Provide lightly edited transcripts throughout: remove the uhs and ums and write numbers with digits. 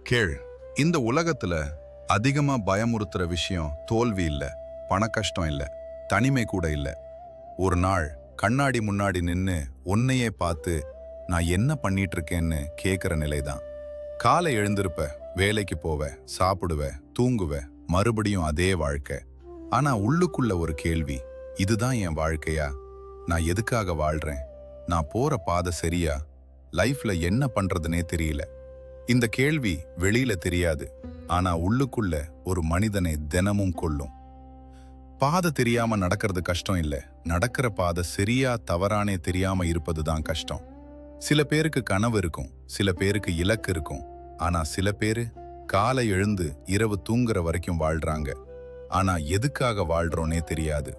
கேள், இந்த உலகத்துல அதிகமா பயமுறுத்துற விஷயம் தோல்வி இல்ல, பண கஷ்டம் இல்ல, தனிமை கூட இல்ல. ஒரு நாள் கண்ணாடி முன்னாடி நின்னு உன்னையே பார்த்து நான் என்ன பண்ணிட்டு இருக்கேன்னு கேக்குற நிலைதான். காலை எழுந்திருப்ப, வேலைக்கு போவ, சாப்பிடுவ, தூங்குவ, மறுபடியும் அதே வாழ்க்கை. ஆனா உள்ளுக்குள்ள ஒரு கேள்வி, இதுதான் என் வாழ்க்கையா? நான் எதுக்காக வாழ்றேன்? நான் போற பாதை சரியா? லைஃப்ல என்ன பண்றதுனே தெரியல. இந்த கேள்வி வெளியில தெரியாது, ஆனா உள்ளுக்குள்ள ஒரு மனிதனை தினமும் கொல்லும். பாதை தெரியாம நடக்கிறது கஷ்டம் இல்ல, நடக்கிற பாதை சரியா தவறானே தெரியாம இருப்பதுதான் கஷ்டம். சில பேருக்கு கனவு இருக்கும், சில பேருக்கு இலக்கு இருக்கும். ஆனா சில பேரு காலை எழுந்து இரவு தூங்குற வரைக்கும் வாழ்றாங்க. ஆனா எதுக்காக வாழ்றோன்னே தெரியாது.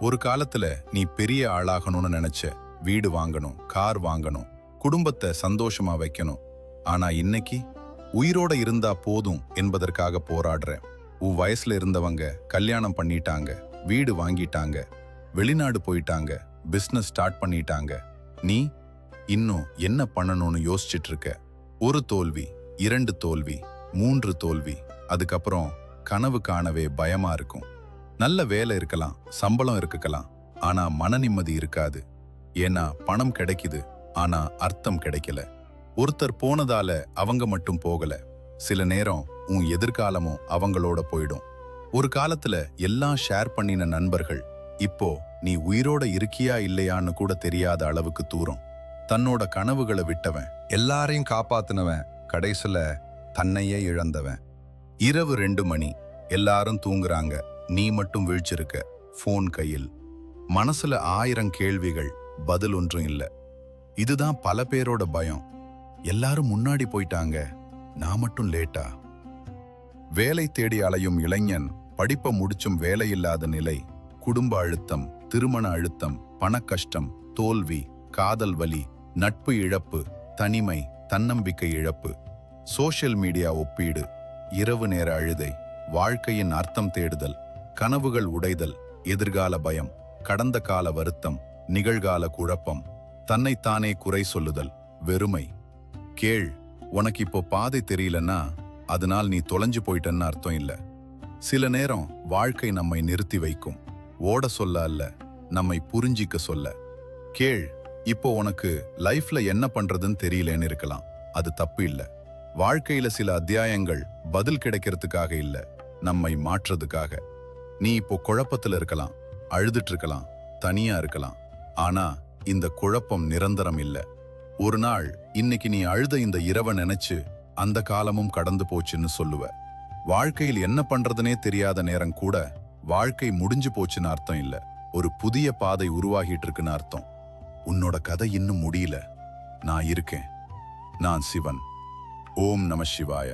ஒரு காலத்துல நீ பெரிய ஆளாகணும்னு நினைச்ச, வீடு வாங்கணும், கார் வாங்கணும், குடும்பத்தை சந்தோஷமா வைக்கணும். ஆனா இன்னைக்கு உயிரோட இருந்தா போதும் என்பதற்காக போராடுற. உன் வயசுல இருந்தவங்க கல்யாணம் பண்ணிட்டாங்க, வீடு வாங்கிட்டாங்க, வெளிநாடு போயிட்டாங்க, பிசினஸ் ஸ்டார்ட் பண்ணிட்டாங்க. நீ இன்னும் என்ன பண்ணணும்னு யோசிச்சுட்டு இருக்க. ஒரு தோல்வி, 2 தோல்வி, 3 தோல்வி, அதுக்கப்புறம் கனவு காணவே பயமா இருக்கும். நல்ல வேலை இருக்கலாம், சம்பளம் இருக்கலாம், ஆனா மன நிம்மதி இருக்காது. ஏன்னா பணம் கிடைக்குது, ஆனா அர்த்தம் கிடைக்கல. ஒருத்தர் போனதால அவங்க மட்டும் போகல. சில நேரம் உன் எதிர்காலமும் அவங்களோட போயிடும். ஒரு காலத்துல எல்லாம் ஷேர் பண்ணின நண்பர்கள் இப்போ நீ உயிரோட இருக்கியா இல்லையான்னு கூட தெரியாத அளவுக்கு தூரம். தன்னோட கனவுகளை விட்டவன், எல்லாரையும் காப்பாத்தினவன், கடைசில தன்னையே இழந்தவன். இரவு 2 மணி, எல்லாரும் தூங்குறாங்க, நீ மட்டும் விழிச்சிருக்க, போன் கையில். மனசுல 1000 கேள்விகள், பதில் ஒன்றும் இல்ல. இதுதான் பல பேரோட பயம். எல்லாரும் முன்னாடி போயிட்டாங்க, நான் மட்டும் லேட்டா. வேலை தேடி அலையும் இளைஞன், படிப்பை முடிச்சும் வேலையில்லாத நிலை, குடும்ப அழுத்தம், திருமண அழுத்தம், பணக்கஷ்டம், தோல்வி, காதல் வலி, நட்பு இழப்பு, தனிமை, தன்னம்பிக்கை இழப்பு, சோஷியல் மீடியா ஒப்பீடு, இரவு நேர அழுதை, வாழ்க்கையின் அர்த்தம் தேடுதல், கனவுகள் உடைதல், எதிர்கால பயம், கடந்த கால வருத்தம், நிகழ்கால குழப்பம், தன்னைத்தானே குறை சொல்லுதல், வெறுமை. கேள், உனக்கு இப்போ பாதை தெரியலன்னா அதனால் நீ தொலைஞ்சு போயிட்டன்னு அர்த்தம் இல்ல. சில நேரம் வாழ்க்கை நம்மை நிறுத்தி வைக்கும், ஓட சொல்ல அல்ல, நம்மை புரிஞ்சிக்க சொல்ல. கேள், இப்போ உனக்கு லைஃப்ல என்ன பண்றதுன்னு தெரியலன்னு இருக்கலாம். அது தப்பு இல்ல. வாழ்க்கையில சில அத்தியாயங்கள் பதில் கிடைக்கிறதுக்காக இல்ல, நம்மை மாற்றுறதுக்காக. நீ இப்போ குழப்பத்துல இருக்கலாம், அழுதுட்டு இருக்கலாம், தனியா இருக்கலாம். ஆனா இந்த குழப்பம் நிரந்தரம் இல்ல. ஒரு நாள் இன்னைக்கு நீ அழுத இந்த இரவை நினைச்சு அந்த காலமும் கடந்து போச்சுன்னு சொல்லுவ. வாழ்க்கையில் என்ன பண்றதுனே தெரியாத நேரம் கூட வாழ்க்கை முடிஞ்சு போச்சுன்னு அர்த்தம் இல்ல, ஒரு புதிய பாதை உருவாகிட்டு இருக்குன்னு அர்த்தம். உன்னோட கதை இன்னும் முடியல. நான் இருக்கேன். நான் சிவன். ஓம் நம சிவாய.